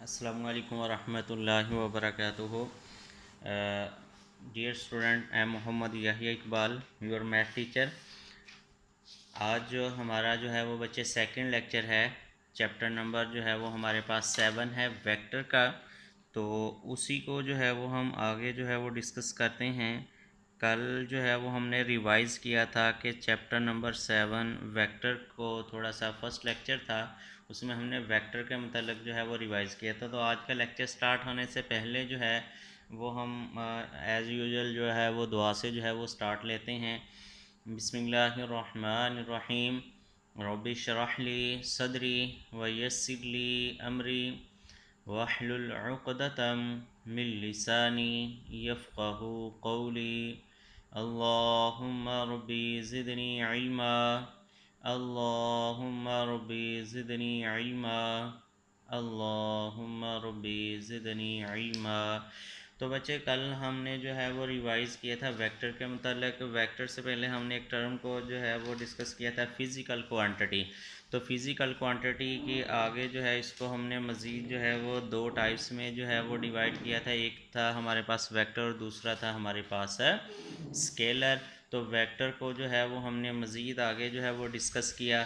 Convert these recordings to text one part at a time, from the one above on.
अस्सलामु अलैकुम वरहमतुल्लाहि वबरकातुहू। Dear student, I am Mohammad Yahya Iqbal, your math teacher. आज जो हमारा जो है वो बच्चे सेकंड लेक्चर है। चैप्टर नंबर जो है वो हमारे पास 7 है वेक्टर का। तो उसी को जो है वो हम आगे जो है वो डिस्कस करते हैं। कल जो है वो हमने रिवाइज़ किया था कि चैप्टर नंबर 7 वेक्टर को थोड़ा सा फर्स्ट लेक्चर था, उसमें हमने वेक्टर के मतलब जो है वो रिवाइज़ किया था। तो आज का लेक्चर स्टार्ट होने से पहले जो है वो हम एज़ यूजुअल जो है वो दुआ से जो है वो स्टार्ट लेते हैं। बिस्मिल्लाहिर्रहमानिर्रहीम। रब्बि इश्रह ली सदरी व यस्सिर ली अमरी वहलुल उक़दतम मिन लिसानी यफ़क़हू क़ौली। अल्लाहुम्मा रब्बी ज़िदनी इल्मा, अल्लाहुम्मा रब्बी ज़िदनी इल्मा, अल्लाहुम्मा रब्बी ज़िदनी इल्मा। तो बच्चे कल हमने जो है वो रिवाइज़ किया था वेक्टर के मतलब। वेक्टर से पहले हमने एक टर्म को जो है वो डिस्कस किया था, फ़िज़िकल क्वांटिटी। तो फ़िज़िकल क्वांटिटी के आगे जो है इसको हमने मज़ीद जो है वो दो टाइप्स में जो है वो डिवाइड किया था। एक था हमारे पास वेक्टर और दूसरा था हमारे पास है स्केलर। तो वेक्टर को जो है वो हमने मज़ीद आगे जो है वो डिस्कस किया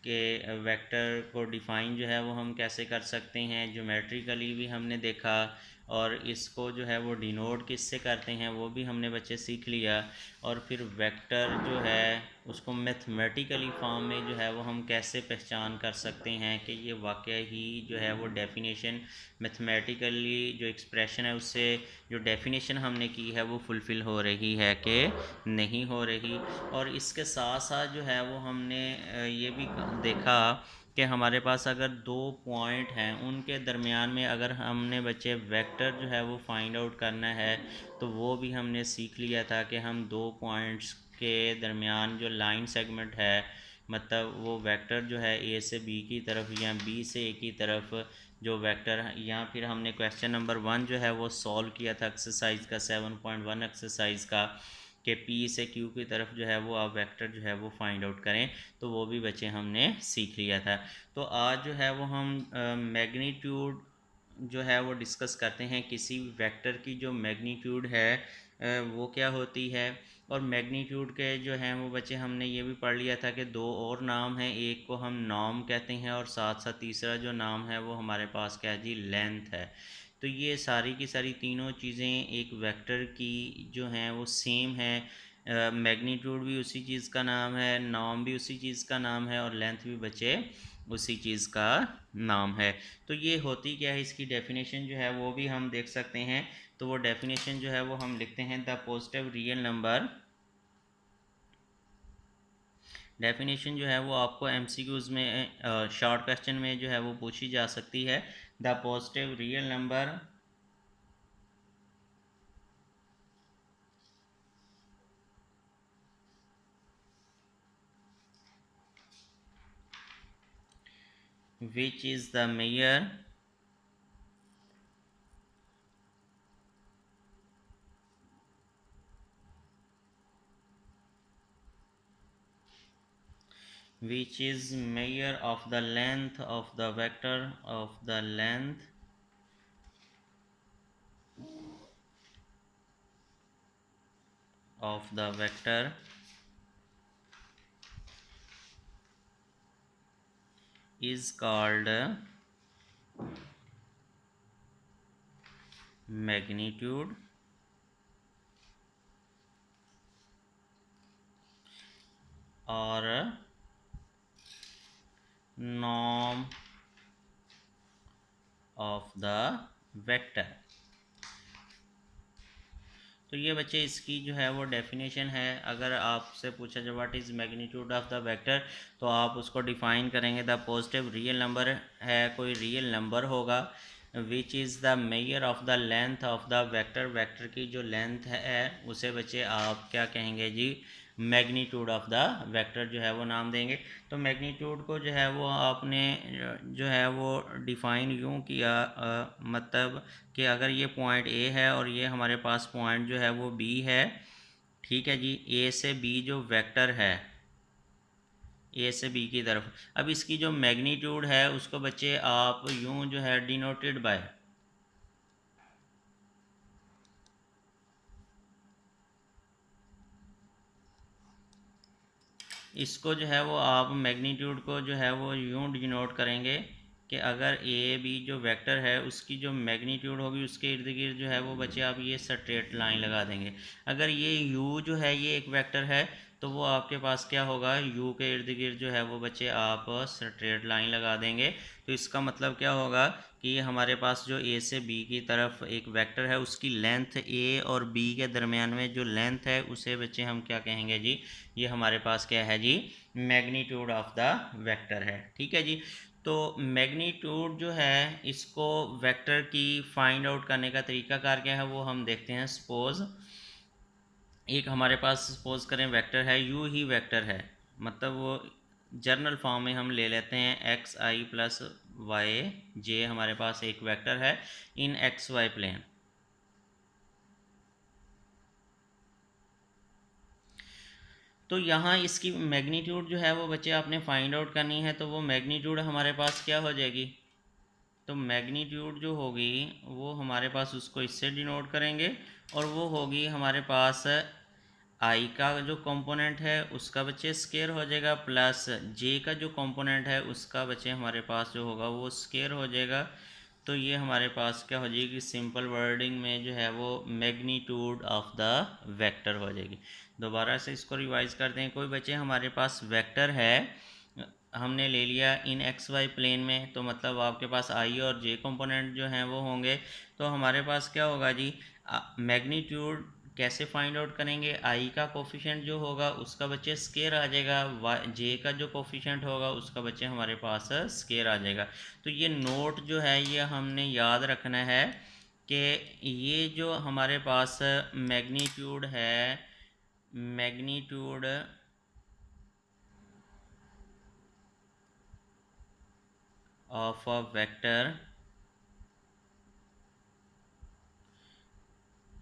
कि वेक्टर को डिफ़ाइन जो है वो हम कैसे कर सकते हैं, ज्योमेट्रिकली भी हमने देखा, और इसको जो है वो डिनोट किससे करते हैं वो भी हमने बच्चे सीख लिया। और फिर वेक्टर जो है उसको मैथमेटिकली फॉर्म में जो है वो हम कैसे पहचान कर सकते हैं कि ये वाकई ही जो है वो डेफिनेशन मैथमेटिकली जो एक्सप्रेशन है उससे जो डेफिनेशन हमने की है वो फुलफ़िल हो रही है कि नहीं हो रही। और इसके साथ साथ जो है वो हमने ये भी देखा कि हमारे पास अगर दो पॉइंट हैं उनके दरमियान में अगर हमने बच्चे वेक्टर जो है वो फाइंड आउट करना है तो वो भी हमने सीख लिया था कि हम दो पॉइंट्स के दरमियान जो लाइन सेगमेंट है, मतलब वो वेक्टर जो है ए से बी की तरफ या बी से ए की तरफ जो वेक्टर, या फिर हमने क्वेश्चन नंबर 1 जो है वो सॉल्व किया था एक्सरसाइज का 7.1 एक्सरसाइज का, कि पी से क्यू की तरफ जो है वो आप वेक्टर जो है वो फाइंड आउट करें। तो वो भी बच्चे हमने सीख लिया था। तो आज जो है वो हम मैग्नीट्यूड जो है वो डिस्कस करते हैं। किसी वेक्टर की जो मैग्नीट्यूड है वो क्या होती है। और मैग्नीट्यूड के जो हैं वो बच्चे हमने ये भी पढ़ लिया था कि दो और नाम हैं, एक को हम नॉर्म कहते हैं और साथ साथ तीसरा जो नाम है वो हमारे पास क्या है जी, लेंथ है। तो ये सारी की सारी तीनों चीज़ें एक वेक्टर की जो हैं वो सेम है। मैग्नीट्यूड भी उसी चीज़ का नाम है, नॉर्म भी उसी चीज़ का नाम है, और लेंथ भी बच्चे उसी चीज़ का नाम है। तो ये होती क्या है, इसकी डेफिनेशन जो है वो भी हम देख सकते हैं। तो वो डेफिनेशन जो है वो हम लिखते हैं, the positive real number. Definition जो है वो आपको एमसीक्यूज़ में शॉर्ट क्वेश्चन में जो है वो पूछी जा सकती है। The positive real number which is the measure which is measure of the length of the vector of the length of the vector is called magnitude or norm of the vector। तो ये बच्चे इसकी जो है वो definition है। अगर आपसे पूछा जाए what is magnitude of the vector, तो आप उसको डिफ़ाइन करेंगे, द पॉजिटिव रियल नंबर है, कोई रियल नंबर होगा, which is the measure of the length of the vector, vector की जो लेंथ है उसे बच्चे आप क्या कहेंगे जी, मैग्नीट्यूड ऑफ द वेक्टर जो है वो नाम देंगे। तो मैग्नीट्यूड को जो है वो आपने जो है वो डिफ़ाइन यूँ किया, मतलब कि अगर ये पॉइंट ए है और ये हमारे पास पॉइंट जो है वो बी है, ठीक है जी, ए से बी जो वेक्टर है ए से बी की तरफ। अब इसकी जो मैग्नीट्यूड है उसको बच्चे आप यूं जो है डिनोटेड बाय, इसको जो है वो आप मैग्नीट्यूड को जो है वो यूं डिनोट करेंगे कि अगर ए बी जो वेक्टर है उसकी जो मैग्नीट्यूड होगी उसके इर्द गिर्द जो है वो बच्चे आप ये स्ट्रेट लाइन लगा देंगे। अगर ये यू जो है ये एक वेक्टर है तो वो आपके पास क्या होगा, यू के इर्द गिर्द जो है वो बच्चे आप स्ट्रेट लाइन लगा देंगे। तो इसका मतलब क्या होगा कि हमारे पास जो ए से बी की तरफ एक वेक्टर है उसकी लेंथ ए और बी के दरमियान में जो लेंथ है उसे बच्चे हम क्या कहेंगे जी, ये हमारे पास क्या है जी, मैग्नीट्यूड ऑफ द वेक्टर है। ठीक है जी। तो मैग्नीट्यूड जो है इसको वेक्टर की फाइंड आउट करने का तरीकाकार क्या है वो हम देखते हैं। सपोज एक हमारे पास सपोज करें वेक्टर है, यू ही वेक्टर है, मतलब वो जर्नल फॉर्म में हम ले लेते हैं एक्स आई प्लस वाई जे, हमारे पास एक वेक्टर है इन एक्स वाई प्लेन। तो यहाँ इसकी मैग्नीट्यूड जो है वो बच्चे आपने फाइंड आउट करनी है, तो वो मैग्नीट्यूड हमारे पास क्या हो जाएगी, तो मैग्नीट्यूड जो होगी वो हमारे पास उसको इससे डिनोट करेंगे और वो होगी हमारे पास आई का जो कंपोनेंट है उसका बच्चे स्केयर हो जाएगा प्लस जे का जो कंपोनेंट है उसका बच्चे हमारे पास जो होगा वो स्केयर हो जाएगा। तो ये हमारे पास क्या हो जाएगी, सिंपल वर्डिंग में जो है वो मैग्नीट्यूड ऑफ द वेक्टर हो जाएगी। दोबारा से इसको रिवाइज करते हैं। कोई बच्चे हमारे पास वेक्टर है, हमने ले लिया इन एक्स वाई प्लेन में, तो मतलब आपके पास आई और जे कंपोनेंट जो हैं वो होंगे। तो हमारे पास क्या होगा जी, मैग्नीट्यूड कैसे फाइंड आउट करेंगे, आई का कोफिशिएंट जो होगा उसका बच्चे स्केयर आ जाएगा, जे का जो कोफिशिएंट होगा उसका बच्चे हमारे पास स्केयर आ जाएगा। तो ये नोट जो है ये हमने याद रखना है कि ये जो हमारे पास मैग्नीट्यूड है, magnitude of a vector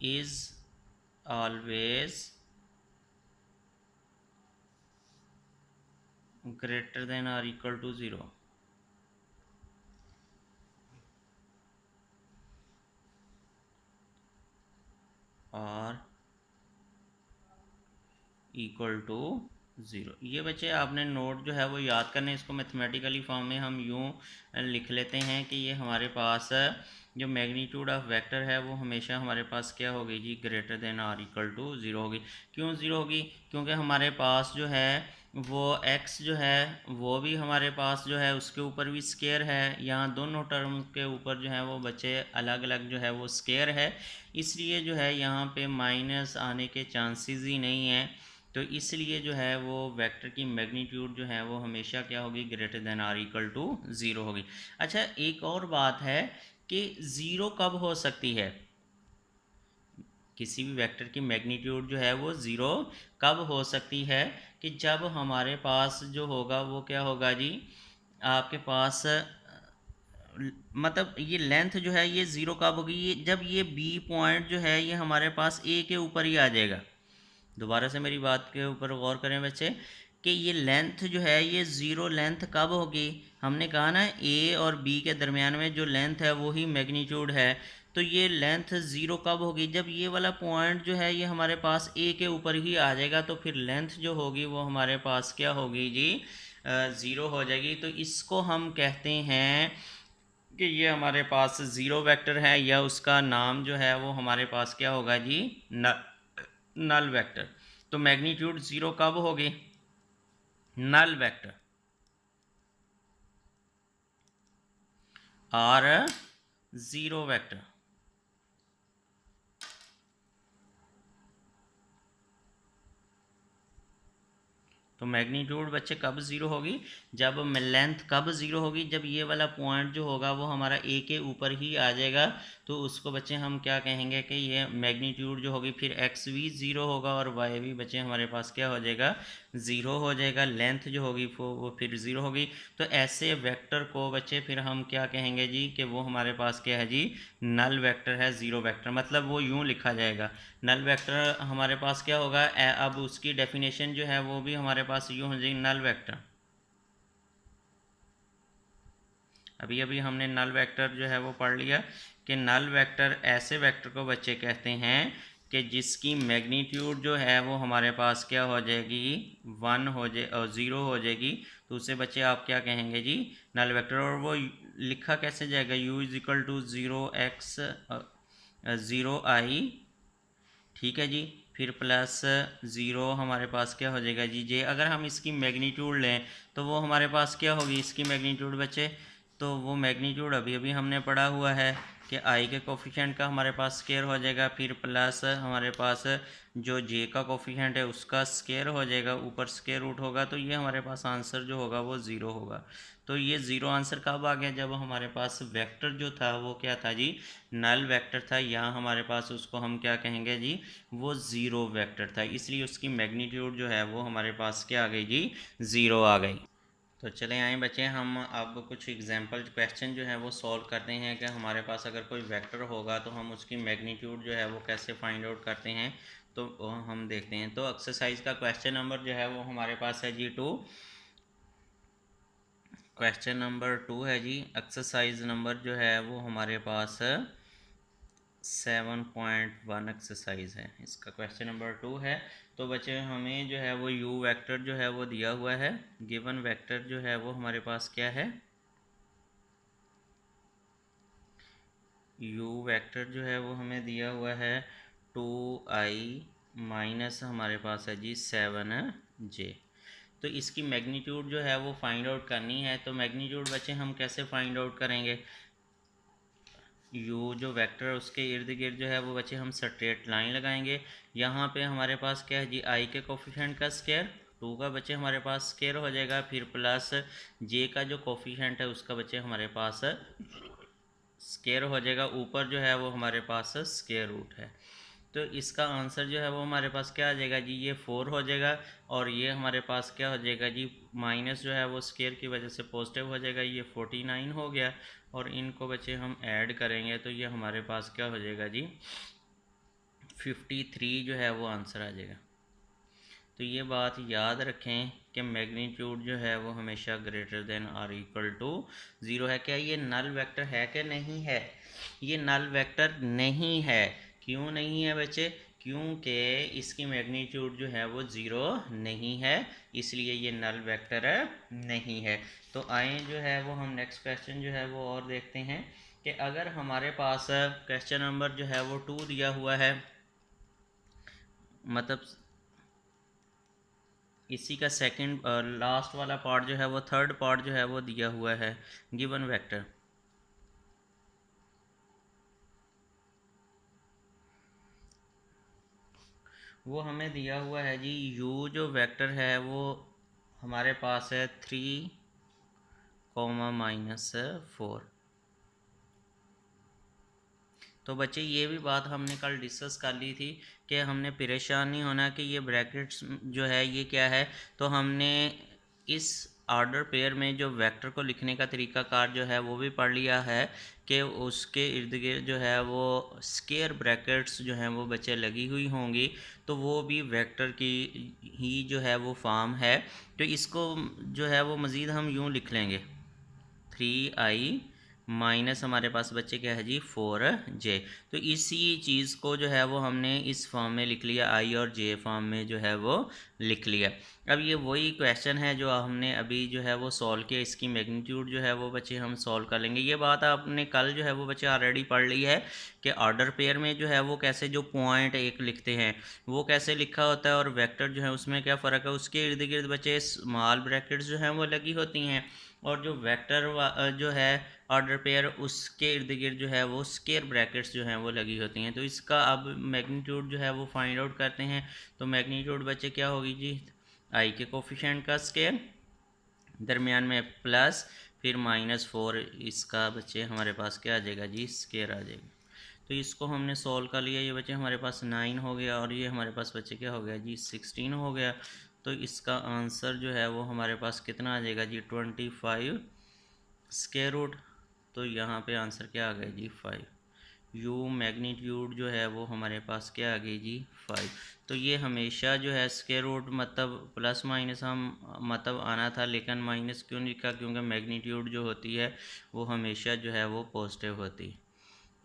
is always greater than or equal to 0। और इक्वल टू 0। ये बच्चे आपने नोट जो है वो याद करने, इसको मैथमेटिकली फॉर्म में हम यूँ लिख लेते हैं कि ये हमारे पास जो मैग्नीट्यूड ऑफ वेक्टर है वो हमेशा हमारे पास क्या होगी जी, ग्रेटर देन और इक्वल टू 0 होगी। क्यों 0 होगी, क्योंकि हमारे पास जो है वो x जो है वो भी हमारे पास जो है उसके ऊपर भी स्केयर है, यहाँ दोनों टर्म के ऊपर जो है वो बच्चे अलग अलग जो है वो स्केयर है, इसलिए जो है यहाँ पे माइनस आने के चांसेस ही नहीं हैं। तो इसलिए जो है वो वेक्टर की मैग्नीट्यूड जो है वो हमेशा क्या होगी, greater than or equal to 0 होगी। अच्छा एक और बात है कि 0 कब हो सकती है, किसी भी वेक्टर की मैग्नीट्यूड जो है वो 0 कब हो सकती है, कि जब हमारे पास जो होगा वो क्या होगा जी, आपके पास मतलब ये लेंथ जो है ये 0 कब होगी, ये जब ये बी पॉइंट जो है ये हमारे पास ए के ऊपर ही आ जाएगा। दोबारा से मेरी बात के ऊपर गौर करें बच्चे कि ये लेंथ जो है ये 0 लेंथ कब होगी, हमने कहा ना ए और बी के दरमियान में जो लेंथ है वो ही मैग्नीट्यूड है। तो ये लेंथ 0 कब होगी, जब ये वाला पॉइंट जो है ये हमारे पास ए के ऊपर ही आ जाएगा, तो फिर लेंथ जो होगी वो हमारे पास क्या होगी जी, 0 हो जाएगी। तो इसको हम कहते हैं कि ये हमारे पास ज़ीरो वेक्टर है, या उसका नाम जो है वो हमारे पास क्या होगा जी, नल वेक्टर। तो मैग्नीट्यूड 0 कब होगी, नल वेक्टर और 0 वेक्टर। तो मैग्नीट्यूड बच्चे कब 0 होगी, जब लेंथ कब 0 होगी, जब ये वाला पॉइंट जो होगा वो हमारा ए के ऊपर ही आ जाएगा, तो उसको बच्चे हम क्या कहेंगे कि ये मैग्नीट्यूड जो होगी, फिर एक्स भी 0 होगा और वाई भी बच्चे हमारे पास क्या हो जाएगा, 0 हो जाएगा, लेंथ जो होगी वो फिर 0 होगी। तो ऐसे वेक्टर को बच्चे फिर हम क्या कहेंगे जी, कि वो हमारे पास क्या है जी, नल वेक्टर है, 0 वेक्टर। मतलब वो यूँ लिखा जाएगा, नल वेक्टर हमारे पास क्या होगा, अब उसकी डेफिनेशन जो है वो भी हमारे पास यूँ हो जाएगी, नल वेक्टर अभी अभी हमने नल वेक्टर जो है वो पढ़ लिया कि नल वेक्टर ऐसे वेक्टर को बच्चे कहते हैं कि जिसकी मैग्नीट्यूड जो है वो हमारे पास क्या हो जाएगी, 1 हो जाए और 0 हो जाएगी, तो उसे बच्चे आप क्या कहेंगे जी, नल वेक्टर। और वो लिखा कैसे जाएगा, u is equal to 0x 0i, ठीक है जी, फिर प्लस 0 हमारे पास क्या हो जाएगा जी जे। अगर हम इसकी मैग्नीट्यूड लें तो वो हमारे पास क्या होगी इसकी मैग्नीट्यूड बच्चे, तो वो मैग्नीट्यूड अभी अभी हमने पढ़ा हुआ है कि आई के कोफिशिएंट का हमारे पास स्केयर हो जाएगा, फिर प्लस हमारे पास जो जे का कोफिशिएंट है उसका स्केयर हो जाएगा, ऊपर स्केयर रूट होगा, तो ये हमारे पास आंसर जो होगा वो 0 होगा। तो ये 0 आंसर कब आ गया, जब हमारे पास वेक्टर जो था वो क्या था जी, नल वेक्टर था। यहाँ हमारे पास उसको हम क्या कहेंगे जी, वो 0 वेक्टर था, इसलिए उसकी मैग्नीट्यूड जो है वो हमारे पास क्या आ गई जी, 0 आ गई। तो चले आए बच्चे, हम अब कुछ एग्जांपल क्वेश्चन जो है वो सॉल्व करते हैं कि हमारे पास अगर कोई वेक्टर होगा तो हम उसकी मैग्नीट्यूड जो है वो कैसे फाइंड आउट करते हैं। तो हम देखते हैं। तो एक्सरसाइज का क्वेश्चन नंबर जो है वो हमारे पास है जी 2। क्वेश्चन नंबर 2 है जी। एक्सरसाइज नंबर जो है वो हमारे पास 7.1 एक्सरसाइज है, इसका क्वेश्चन नंबर 2 है। तो बच्चे हमें जो है वो u वेक्टर जो है वो दिया हुआ है। गिवन वेक्टर जो है वो हमारे पास क्या है, u वेक्टर जो है वो हमें दिया हुआ है 2i माइनस हमारे पास है जी 7j। तो इसकी मैग्नीट्यूड जो है वो फाइंड आउट करनी है। तो मैग्नीट्यूड बच्चे हम कैसे फाइंड आउट करेंगे, u जो वेक्टर है उसके इर्द गिर्द जो है वो बच्चे हम स्ट्रेट लाइन लगाएंगे। यहाँ पे हमारे पास क्या है जी, i के कोफिशिएंट का स्केयर 2 का बच्चे हमारे पास स्केयर हो जाएगा, फिर प्लस j का जो कोफिशिएंट है उसका बच्चे हमारे पास स्केयर हो जाएगा, ऊपर जो है वो हमारे पास स्केयर रूट है। तो इसका आंसर जो है वो हमारे पास क्या आ जाएगा जी, ये 4 हो जाएगा, और ये हमारे पास क्या हो जाएगा जी, माइनस जो है वो स्केयर की वजह से पॉजिटिव हो जाएगा, ये 49 हो गया। और इनको बच्चे हम ऐड करेंगे तो ये हमारे पास क्या हो जाएगा जी, 53 जो है वो आंसर आ जाएगा। तो ये बात याद रखें कि मैग्नीट्यूड जो है वो हमेशा ग्रेटर देन और इक्वल टू 0 है। क्या ये नल वेक्टर है कि नहीं है, ये नल वेक्टर नहीं है। क्यों नहीं है बच्चे, क्योंकि इसकी मैग्नीट्यूड जो है वो 0 नहीं है, इसलिए ये नल वेक्टर नहीं है। तो आए जो है वो हम नेक्स्ट क्वेश्चन जो है वो और देखते हैं कि अगर हमारे पास क्वेश्चन नंबर जो है वो 2 दिया हुआ है, मतलब इसी का सेकंड लास्ट वाला पार्ट जो है वो थर्ड पार्ट जो है वो दिया हुआ है गिवन वेक्टर। वो हमें दिया हुआ है जी, u जो वेक्टर है वो हमारे पास है 3, -4। तो बच्चे ये भी बात हमने कल डिस्कस कर ली थी कि हमने परेशान नहीं होना कि ये ब्रैकेट्स जो है ये क्या है। तो हमने इस ऑर्डर पेयर में जो वेक्टर को लिखने का तरीकाकार जो है वो भी पढ़ लिया है कि उसके इर्द गिर्द जो है वो स्क्वायर ब्रैकेट्स जो हैं वो बच्चे लगी हुई होंगी, तो वो भी वेक्टर की ही जो है वो फॉर्म है। तो इसको जो है वो मज़ीद हम यूँ लिख लेंगे, 3i माइनस हमारे पास बच्चे क्या है जी 4j। तो इसी चीज़ को जो है वो हमने इस फॉर्म में लिख लिया, i और j फॉर्म में जो है वो लिख लिया। अब ये वही क्वेश्चन है जो हमने अभी जो है वो सॉल्व किया, इसकी मैग्नीट्यूड जो है वो बच्चे हम सॉल्व कर लेंगे। ये बात आपने कल जो है वो बच्चे ऑलरेडी पढ़ ली है कि ऑर्डर पेयर में जो है वो कैसे जो पॉइंट एक लिखते हैं वो कैसे लिखा होता है, और वेक्टर जो है उसमें क्या फ़र्क है। उसके इर्द गिर्द बच्चे स्मॉल ब्रैकेट्स जो हैं वो लगी होती हैं, और जो वेक्टर जो है ऑर्डर पेयर उसके इर्द गिर्द जो है वो स्क्वायर ब्रैकेट्स जो हैं वो लगी होती हैं। तो इसका अब मैग्नीट्यूड जो है वो फाइंड आउट करते हैं। तो मैग्नीट्यूड बच्चे क्या होगी जी, आई के कोफिशिएंट का स्क्वायर, दरमियान में प्लस, फिर -4, इसका बच्चे हमारे पास क्या आ जाएगा जी, स्क्वायर आ जाएगा। तो इसको हमने सॉल्व कर लिया, ये बच्चे हमारे पास 9 हो गया, और ये हमारे पास बच्चे क्या हो गया जी 16 हो गया। तो इसका आंसर जो है वो हमारे पास कितना आ जाएगा जी 25 स्क्वायर रूट। तो यहाँ पे आंसर क्या आ गया जी 5। u मैग्नीट्यूड जो है वो हमारे पास क्या आ गई जी 5। तो ये हमेशा जो है स्क्वायर रूट मतलब प्लस माइनस हम मतलब आना था, लेकिन माइनस क्यों लिखा, क्योंकि मैग्नीट्यूड जो होती है वो हमेशा जो है वो पॉजिटिव होती है,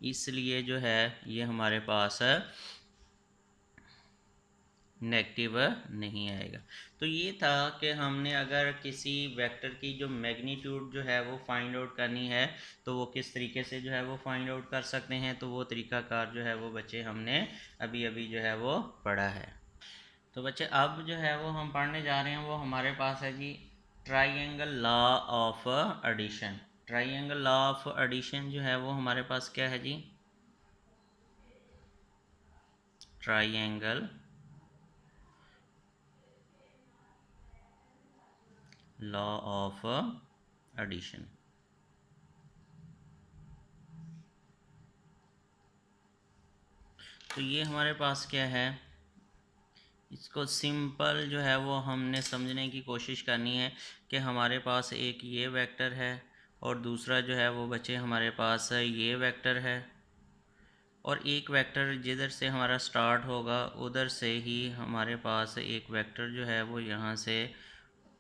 इसलिए जो है ये हमारे पास नेगेटिव नहीं आएगा। तो ये था कि हमने अगर किसी वेक्टर की जो मैग्नीट्यूड जो है वो फाइंड आउट करनी है तो वो किस तरीके से जो है वो फाइंड आउट कर सकते हैं, तो वो तरीकाकार जो है वो बच्चे हमने अभी अभी जो है वो पढ़ा है। तो बच्चे अब जो है वो हम पढ़ने जा रहे हैं वो हमारे पास है जी triangle law of addition. Triangle law of addition जो है वो हमारे पास क्या है जी, ट्राइंगल लॉ ऑफ एडिशन। तो ये हमारे पास क्या है, इसको सिंपल जो है वो हमने समझने की कोशिश करनी है कि हमारे पास एक ये वेक्टर है और दूसरा जो है वो बच्चे हमारे पास ये वेक्टर है, और एक वेक्टर जिधर से हमारा स्टार्ट होगा उधर से ही हमारे पास एक वेक्टर जो है वो यहाँ से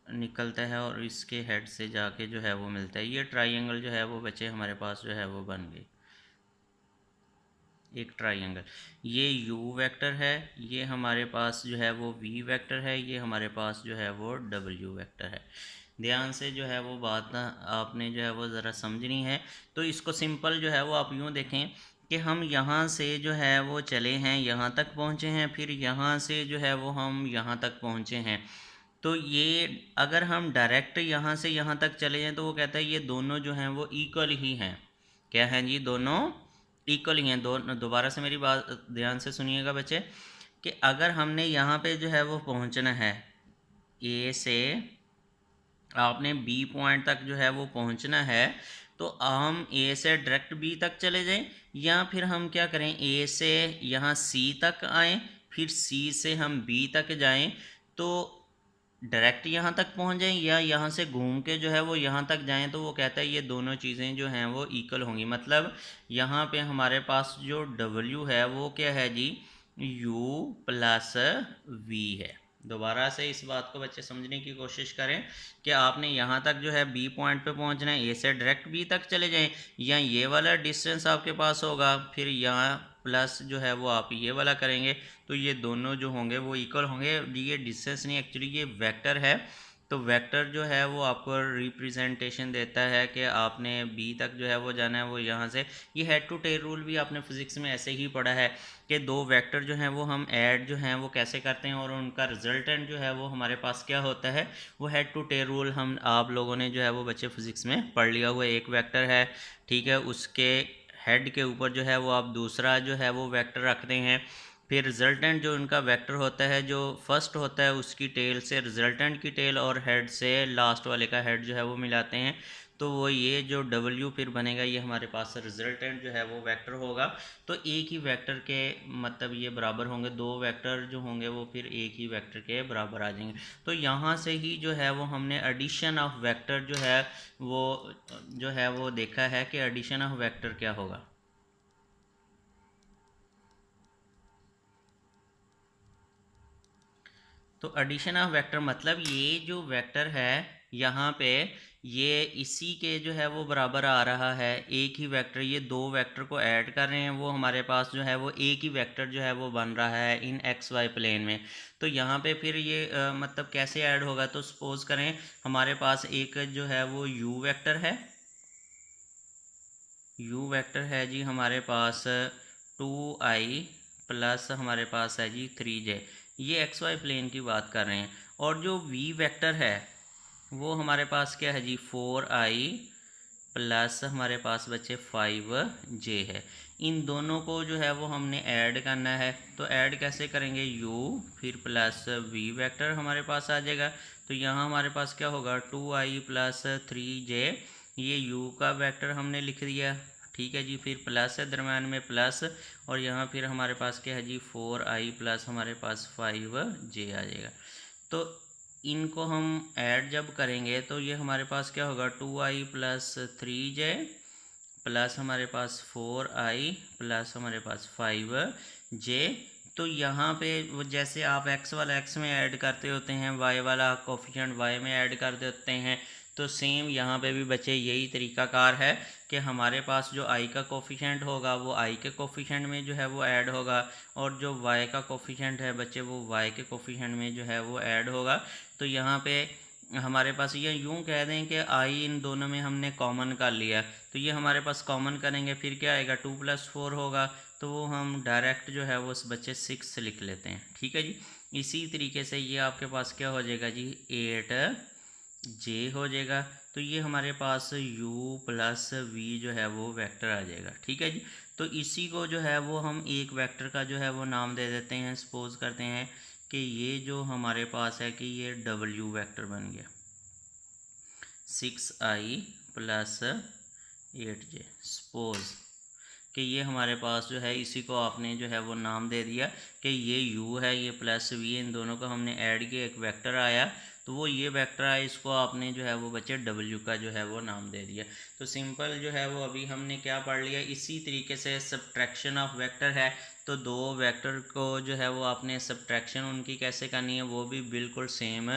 निकलता है और इसके हेड से जाके जो है वो मिलता है। ये ट्राइंगल जो है वो बच्चे हमारे पास जो है वो बन गई एक ट्राइंगल। ये u वेक्टर है, ये हमारे पास जो है वो v वेक्टर है, ये हमारे पास जो है वो w वेक्टर है। ध्यान से जो है वो बात ना आपने जो है वो ज़रा समझनी है। तो इसको सिंपल जो है वो आप यूँ देखें कि हम यहाँ से जो है वो चले हैं, यहाँ तक पहुँचे हैं, फिर यहाँ से जो है वो हम यहाँ तक पहुँचे हैं। तो ये अगर हम डायरेक्ट यहाँ से यहाँ तक चले जाएँ तो वो कहता है ये दोनों जो हैं वो इक्वल ही हैं। क्या हैं जी, दोनों इक्वल ही हैं। दोबारा से मेरी बात ध्यान से सुनिएगा बच्चे कि अगर हमने यहाँ पे जो है वो पहुँचना है, ए से आपने बी पॉइंट तक जो है वो पहुँचना है, तो हम ए से डायरेक्ट बी तक चले जाएं, या फिर हम क्या करें ए से यहाँ सी तक आएँ, फिर सी से हम बी तक जाएं, तो डायरेक्ट यहाँ तक पहुँच जाएं या यहाँ से घूम के जो है वो यहाँ तक जाएं, तो वो कहता है ये दोनों चीज़ें जो हैं वो इक्वल होंगी। मतलब यहाँ पे हमारे पास जो W है वो क्या है जी, U प्लस V है। दोबारा से इस बात को बच्चे समझने की कोशिश करें कि आपने यहाँ तक जो है बी पॉइंट पे पहुँचना है, ए से डायरेक्ट बी तक चले जाएं, या ये वाला डिस्टेंस आपके पास होगा, फिर यहाँ प्लस जो है वो आप ये वाला करेंगे, तो ये दोनों जो होंगे वो इक्वल होंगे। ये डिस्टेंस नहीं, एक्चुअली ये वेक्टर है। तो वेक्टर जो है वो आपको रिप्रेजेंटेशन देता है कि आपने बी तक जो है वो जाना है, वो यहाँ से। ये हेड टू टेल रूल भी आपने फिज़िक्स में ऐसे ही पढ़ा है कि दो वेक्टर जो हैं वो हम ऐड जो हैं वो कैसे करते हैं और उनका रिजल्टेंट जो है वो हमारे पास क्या होता है, वो हेड टू टेल रूल हम आप लोगों ने जो है वो बच्चे फिज़िक्स में पढ़ लिया हुआ। एक वेक्टर है, ठीक है, उसके हेड के ऊपर जो है वो आप दूसरा जो है वो वेक्टर रखते हैं, फिर रिजल्टेंट जो उनका वेक्टर होता है जो फर्स्ट होता है उसकी टेल से रिजल्टेंट की टेल और हेड से लास्ट वाले का हेड जो है वो मिलाते हैं, तो वो ये जो W फिर बनेगा ये हमारे पास रिजल्टेंट जो है वो वेक्टर होगा। तो एक ही वेक्टर के मतलब ये बराबर होंगे, दो वेक्टर जो होंगे वो फिर एक ही वेक्टर के बराबर आ जाएंगे। तो यहाँ से ही जो है वो हमने एडिशन ऑफ वेक्टर जो है वो देखा है कि एडिशन ऑफ वेक्टर क्या होगा। तो एडिशन ऑफ वेक्टर मतलब ये जो वेक्टर है यहाँ पे ये इसी के जो है वो बराबर आ रहा है। एक ही वेक्टर, ये दो वेक्टर को ऐड कर रहे हैं, वो हमारे पास जो है वो एक ही वेक्टर जो है वो बन रहा है इन एक्स वाई प्लेन में। तो यहाँ पे फिर ये मतलब कैसे ऐड होगा, तो सपोज करें हमारे पास एक जो है वो u वेक्टर है, u वेक्टर है जी हमारे पास 2i प्लस हमारे पास है जी 3j, ये एक्स वाई प्लेन की बात कर रहे हैं। और जो v वेक्टर है वो हमारे पास क्या है जी 4i प्लस हमारे पास बचे 5j है। इन दोनों को जो है वो हमने ऐड करना है, तो ऐड कैसे करेंगे, u फिर प्लस v वेक्टर हमारे पास आ जाएगा। तो यहाँ हमारे पास क्या होगा 2i प्लस 3j, ये u का वेक्टर हमने लिख दिया, ठीक है जी। फिर प्लस है दरम्यान में प्लस, और यहाँ फिर हमारे पास क्या है जी 4i प्लस हमारे पास 5j आ जाएगा। तो इनको हम ऐड जब करेंगे तो ये हमारे पास क्या होगा 2i प्लस 3j प्लस हमारे पास 4i प्लस हमारे पास 5j। तो यहाँ पे वो जैसे आप x वाला x में ऐड करते होते हैं, y वाला कोफिशिएंट y में ऐड कर देते हैं, तो सेम यहाँ पे भी बच्चे यही तरीकाकार है कि हमारे पास जो i का कोफिशिएंट होगा वो i के कोफिशिएंट में जो है वो ऐड होगा, और जो y का कोफिशिएंट है बच्चे वो y के कोफिशिएंट में जो है वो ऐड होगा। तो यहाँ पे हमारे पास ये यूँ कह दें कि आई इन दोनों में हमने कॉमन कर लिया, तो ये हमारे पास कॉमन करेंगे फिर क्या आएगा 2 + 4 होगा, तो वो हम डायरेक्ट जो है वो उस बच्चे 6 लिख लेते हैं। ठीक है जी। इसी तरीके से ये आपके पास क्या हो जाएगा जी 8j हो जाएगा। तो ये हमारे पास u + v जो है वो वेक्टर आ जाएगा। ठीक है जी। तो इसी को जो है वो हम एक वेक्टर का जो है वो नाम दे देते हैं। सपोज करते हैं कि ये जो हमारे पास है कि ये w वेक्टर बन गया 6i + 8j। सपोज कि ये हमारे पास जो है इसी को आपने जो है वो नाम दे दिया कि ये u है, ये + v, इन दोनों को हमने ऐड किया, एक वेक्टर आया, तो वो ये वेक्टर आया, इसको आपने जो है वो बच्चे w का जो है वो नाम दे दिया। तो सिंपल जो है वो अभी हमने क्या पढ़ लिया। इसी तरीके से सब्ट्रैक्शन ऑफ वेक्टर है, तो दो वेक्टर को जो है वो आपने सब्ट्रैक्शन उनकी कैसे करनी है वो भी बिल्कुल सेम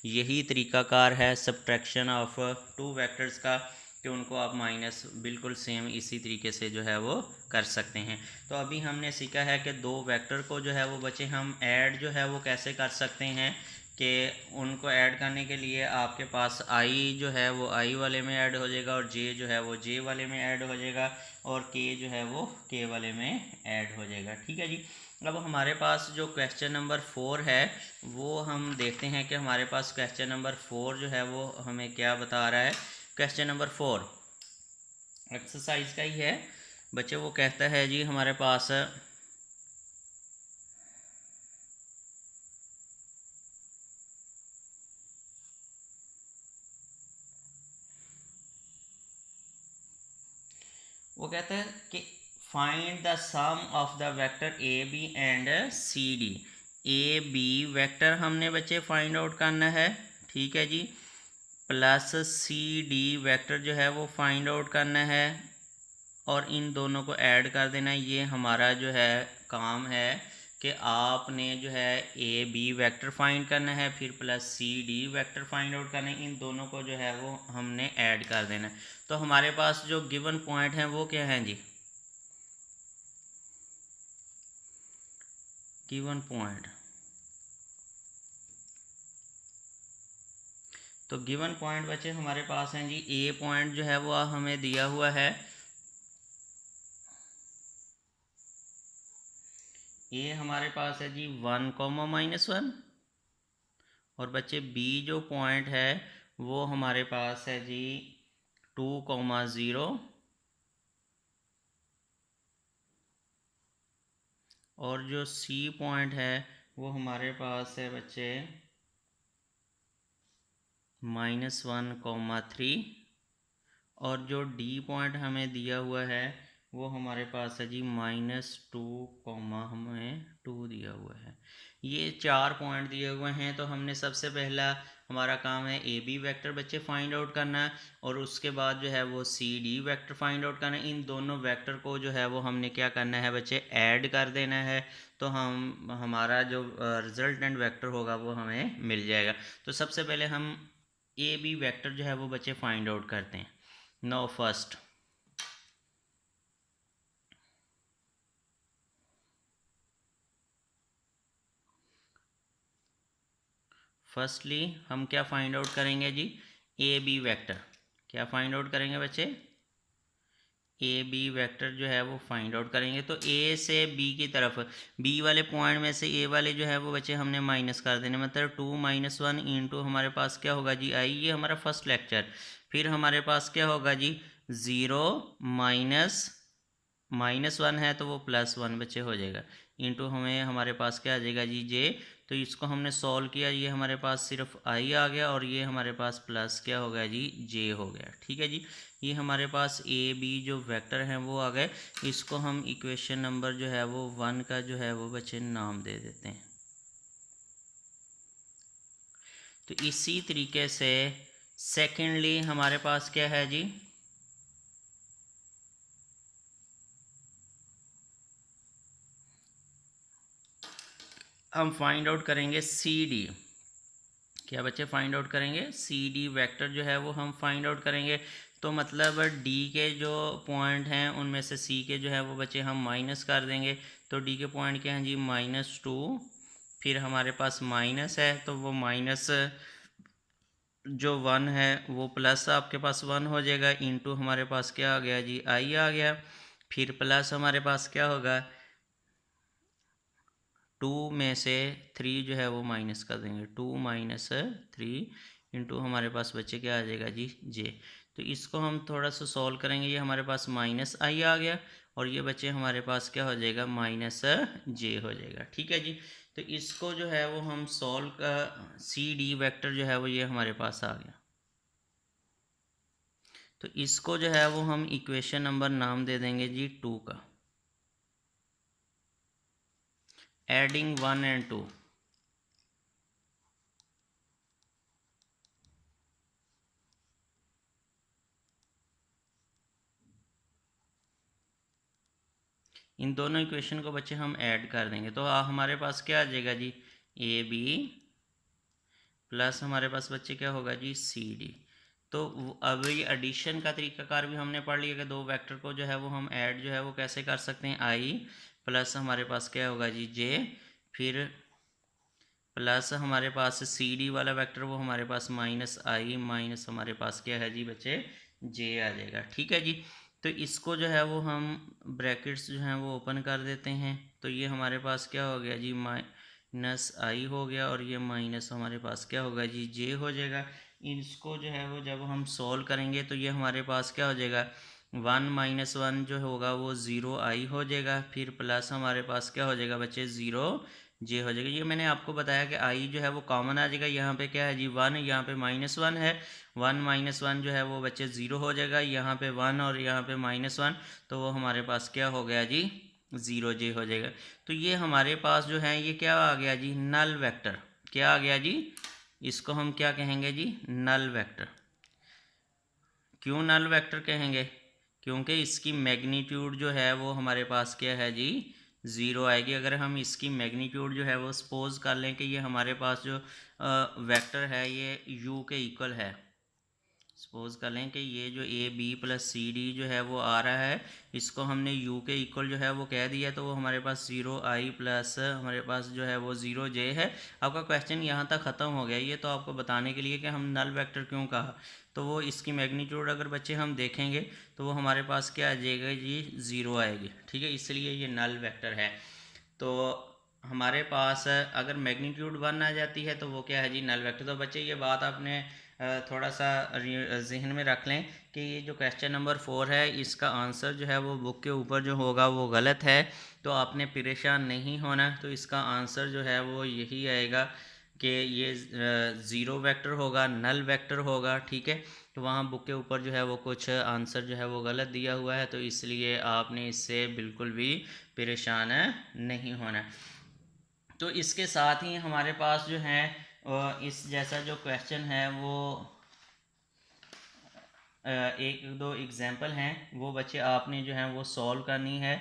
यही तरीकाकार है सब्ट्रैक्शन ऑफ टू वेक्टर्स का, कि उनको आप माइनस बिल्कुल सेम इसी तरीके से जो है वो कर सकते हैं। तो अभी हमने सीखा है कि दो वेक्टर को जो है वो बच्चे हम ऐड जो है वो कैसे कर सकते हैं, कि उनको ऐड करने के लिए आपके पास i जो है वो i वाले में ऐड हो जाएगा, और j जो है वो j वाले में ऐड हो जाएगा, और k जो है वो k वाले में ऐड हो जाएगा। ठीक है जी। अब हमारे पास जो क्वेश्चन नंबर 4 है वो हम देखते हैं कि हमारे पास क्वेश्चन नंबर 4 जो है वो हमें क्या बता रहा है। क्वेश्चन नंबर 4 एक्सरसाइज का ही है बच्चे। वो कहता है जी हमारे पास वो कहता है कि find the sum of the vector A B and C D. A B vector हमने बच्चे फाइंड आउट करना है। ठीक है जी। प्लस सी डी वेक्टर जो है वो फाइंड आउट करना है, और इन दोनों को ऐड कर देना। ये हमारा जो है काम है कि आपने जो है ए बी वेक्टर फाइंड करना है, फिर plus C D vector find out करना है, इन दोनों को जो है वो हमने ऐड कर देना है। तो हमारे पास जो गिवन पॉइंट है वो क्या है जी, गिवन पॉइंट। तो गिवन पॉइंट बच्चे हमारे पास हैं जी, ए पॉइंट जो है वो हमें दिया हुआ है, ए हमारे पास है जी 1, -1, और बच्चे बी जो पॉइंट है वो हमारे पास है जी 2, 0, और जो सी पॉइंट है वो हमारे पास है बच्चे -1, 3, और जो डी पॉइंट हमें दिया हुआ है वो हमारे पास है जी -2, हमें 2 दिया हुआ है। ये 4 पॉइंट दिए हुए हैं। तो हमने सबसे पहला हमारा काम है ए बी वेक्टर बच्चे फाइंड आउट करना है, और उसके बाद जो है वो C D vector find out करना है। इन दोनों वेक्टर को जो है वो हमने क्या करना है बच्चे ऐड कर देना है, तो हमारा जो रिजल्टेंट वेक्टर होगा वो हमें मिल जाएगा। तो सबसे पहले हम ए बी वेक्टर जो है वो बच्चे फाइंड आउट करते हैं। Now फर्स्टली हम क्या फाइंड आउट करेंगे जी, ए बी वेक्टर। क्या फाइंड आउट करेंगे बच्चे, ए बी वेक्टर जो है वो फाइंड आउट करेंगे। तो ए से बी की तरफ बी वाले पॉइंट में से ए वाले जो है वो बच्चे हमने माइनस कर देने, मतलब 2 - 1 इंटू हमारे पास क्या होगा जी आई, ये हमारा फर्स्ट लेक्चर। फिर हमारे पास क्या होगा जी 0 -1 है तो वो +1 बच्चे हो जाएगा, इंटू हमें हमारे पास क्या आ जाएगा जी जे। तो इसको हमने सॉल्व किया, ये हमारे पास सिर्फ आई आ गया, और ये हमारे पास प्लस क्या हो गया जी जे हो गया। ठीक है जी। ये हमारे पास ए बी जो वेक्टर हैं वो आ गए। इसको हम इक्वेशन नंबर जो है वो 1 का जो है वो बच्चे नाम दे देते हैं। तो इसी तरीके से सेकेंडली हमारे पास क्या है जी, हम फाइंड आउट करेंगे सी डी। क्या बच्चे फाइंड आउट करेंगे? सी डी वेक्टर जो है वो हम फाइंड आउट करेंगे। तो मतलब डी के जो पॉइंट हैं उनमें से सी के जो है वो बच्चे हम माइनस कर देंगे। तो डी के पॉइंट क्या हैं जी? -2, फिर हमारे पास माइनस है तो वो माइनस जो 1 है वो प्लस आपके पास 1 हो जाएगा, इंटू हमारे पास क्या आ गया जी? आई आ गया। फिर प्लस हमारे पास क्या होगा? 2 में से 3 जो है वो माइनस कर देंगे, 2 - 3 इंटू हमारे पास बच्चे क्या आ जाएगा जी? जे। तो इसको हम थोड़ा सा सॉल्व करेंगे, ये हमारे पास -i आ गया और ये बच्चे हमारे पास क्या हो जाएगा? -j हो जाएगा। ठीक है जी। तो इसको जो है वो हम सॉल्व का सी डी वेक्टर जो है वो ये हमारे पास आ गया। तो इसको जो है वो हम इक्वेशन नंबर नाम दे देंगे जी 2 का, एडिंग 1 और 2। इन दोनों इक्वेशन को बच्चे हम ऐड कर देंगे तो हमारे पास क्या आ जाएगा जी? ए बी प्लस हमारे पास बच्चे क्या होगा जी? C D. तो अब ये एडिशन का तरीकाकार भी हमने पढ़ लिया कि दो वेक्टर को जो है वो हम ऐड जो है वो कैसे कर सकते हैं? आई प्लस हमारे पास क्या होगा जी? जे, फिर प्लस हमारे पास सी डी वाला वेक्टर वो हमारे पास -i माइनस हमारे पास क्या है जी बच्चे? जे आ जाएगा। ठीक है जी। तो इसको जो है वो हम ब्रैकेट्स जो हैं वो ओपन कर देते हैं। तो ये हमारे पास क्या हो गया जी? -i हो गया और ये माइनस हमारे पास क्या होगा जी? जे हो जाएगा। इसको जो है वो जब हम सॉल्व करेंगे तो ये हमारे पास क्या हो जाएगा? 1 - 1 जो होगा वो 0i हो जाएगा, फिर प्लस हमारे पास क्या हो जाएगा बच्चे? 0j हो जाएगा। ये मैंने आपको बताया कि i जो है वो कॉमन आ जाएगा। यहाँ पे क्या है जी? 1, यहाँ पे -1 है। 1 - 1 जो है वो बच्चे 0 हो जाएगा। यहाँ पे 1 और यहाँ पे -1, तो वो हमारे पास क्या हो गया जी? 0j हो जाएगा। तो ये हमारे पास जो है ये क्या आ गया जी? Null vector. क्या आ गया जी? इसको हम क्या कहेंगे जी? Null vector. क्यों नल वेक्टर कहेंगे? क्योंकि इसकी मैग्नीट्यूड जो है वो हमारे पास क्या है जी? 0 आएगी। अगर हम इसकी मैग्नीट्यूड जो है वो सपोज कर लें कि ये हमारे पास जो वेक्टर है ये u के इक्वल है। सपोज कर लें कि ये जो A B plus C D जो है वो आ रहा है, इसको हमने u के इक्वल जो है वो कह दिया, तो वो हमारे पास 0i प्लस हमारे पास जो है वो 0j है। आपका क्वेश्चन यहाँ तक ख़त्म हो गया। ये तो आपको बताने के लिए कि हम नल वेक्टर क्यों कहा। तो वो इसकी मैग्नीट्यूड अगर बच्चे हम देखेंगे तो वो हमारे पास क्या आ जाएगा जी? 0 आएगी। ठीक है, इसलिए ये नल वेक्टर है। तो हमारे पास अगर मैग्नीट्यूड 1 आ जाती है तो वो क्या है जी? Null vector. तो बच्चे ये बात आपने थोड़ा सा जहन में रख लें कि ये जो क्वेश्चन नंबर 4 है इसका आंसर जो है वो बुक के ऊपर जो होगा वो गलत है। तो आपने परेशान नहीं होना। तो इसका आंसर जो है वो यही आएगा कि ये ज़ीरो वेक्टर होगा, नल वेक्टर होगा। ठीक है, तो वहाँ बुक के ऊपर जो है वो कुछ आंसर जो है वो गलत दिया हुआ है, तो इसलिए आपने इससे बिल्कुल भी परेशान नहीं होना। तो इसके साथ ही हमारे पास जो है इस जैसा जो क्वेश्चन है वो एक दो एग्जाम्पल हैं, वो बच्चे आपने जो है वो सॉल्व करनी है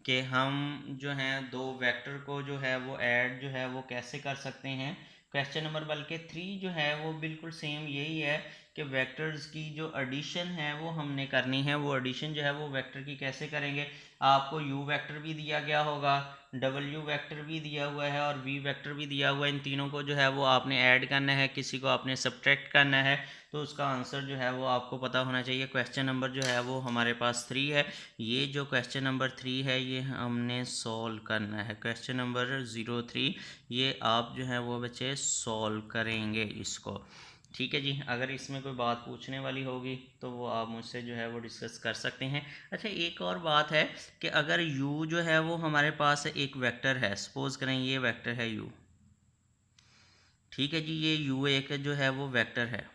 कि हम जो हैं दो वेक्टर को जो है वो ऐड जो है वो कैसे कर सकते हैं। क्वेश्चन नंबर बल्कि 3 जो है वो बिल्कुल सेम यही है कि वेक्टर्स की जो एडिशन है वो हमने करनी है। वो एडिशन जो है वो वेक्टर की कैसे करेंगे? आपको u वेक्टर भी दिया गया होगा, w वेक्टर भी दिया हुआ है और v वेक्टर भी दिया हुआ है। इन तीनों को जो है वो आपने ऐड करना है, किसी को आपने सब्ट्रैक्ट करना है। तो उसका आंसर जो है वो आपको पता होना चाहिए। क्वेश्चन नंबर जो है वो हमारे पास 3 है। ये जो क्वेश्चन नंबर 3 है ये हमने सॉल्व करना है। क्वेश्चन नंबर 03 ये आप जो है वो बच्चे सॉल्व करेंगे इसको। ठीक है जी। अगर इसमें कोई बात पूछने वाली होगी तो वो आप मुझसे जो है वो डिस्कस कर सकते हैं। अच्छा, एक और बात है कि अगर u जो है वो हमारे पास एक वेक्टर है, सपोज करें ये वेक्टर है u। ठीक है जी, ये u एक जो है वो वेक्टर है,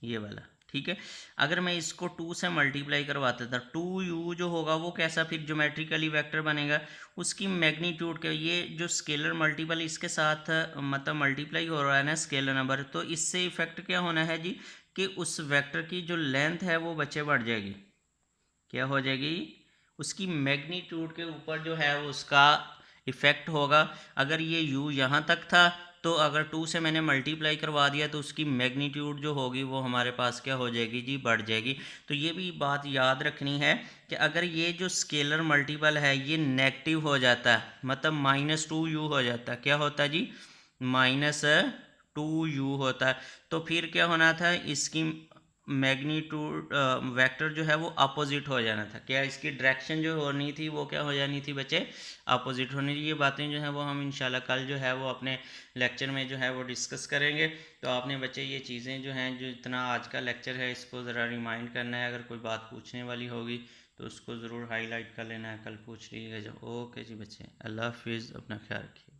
ये वाला। ठीक है, अगर मैं इसको 2 से मल्टीप्लाई करवाता था, 2u जो होगा वो कैसा फिर ज्योमेट्रिकली वेक्टर बनेगा? उसकी मैग्नीट्यूड के ये जो स्केलर मल्टीपल इसके साथ मतलब मल्टीप्लाई हो रहा है ना स्केलर नंबर, तो इससे इफेक्ट क्या होना है जी कि उस वेक्टर की जो लेंथ है वो बच्चे बढ़ जाएगी। क्या हो जाएगी? उसकी मैग्नीट्यूड के ऊपर जो है उसका इफ़ेक्ट होगा। अगर ये u यहाँ तक था तो अगर 2 से मैंने मल्टीप्लाई करवा दिया तो उसकी मैग्नीट्यूड जो होगी वो हमारे पास क्या हो जाएगी जी, बढ़ जाएगी। तो ये भी बात याद रखनी है कि अगर ये जो स्केलर मल्टीपल है ये नेगेटिव हो जाता है, मतलब -2u हो जाता है, क्या होता है जी, -2u होता है, तो फिर क्या होना था, इसकी मैग्नीट्यूड वेक्टर जो है वो अपोजिट हो जाना था। क्या इसकी डायरेक्शन जो होनी थी वो क्या हो जानी थी बच्चे, अपोजिट होनी थी। ये बातें जो हैं वो हम इंशाल्लाह कल जो है वो अपने लेक्चर में जो है वो डिस्कस करेंगे। तो आपने बच्चे ये चीज़ें जो हैं, जो इतना आज का लेक्चर है इसको ज़रा रिमाइंड करना है। अगर कोई बात पूछने वाली होगी तो उसको ज़रूर हाईलाइट कर लेना है, कल पूछ लीजिएगा। ओके जी बच्चे, अल्लाह हाफिज़, अपना ख्याल रखिए।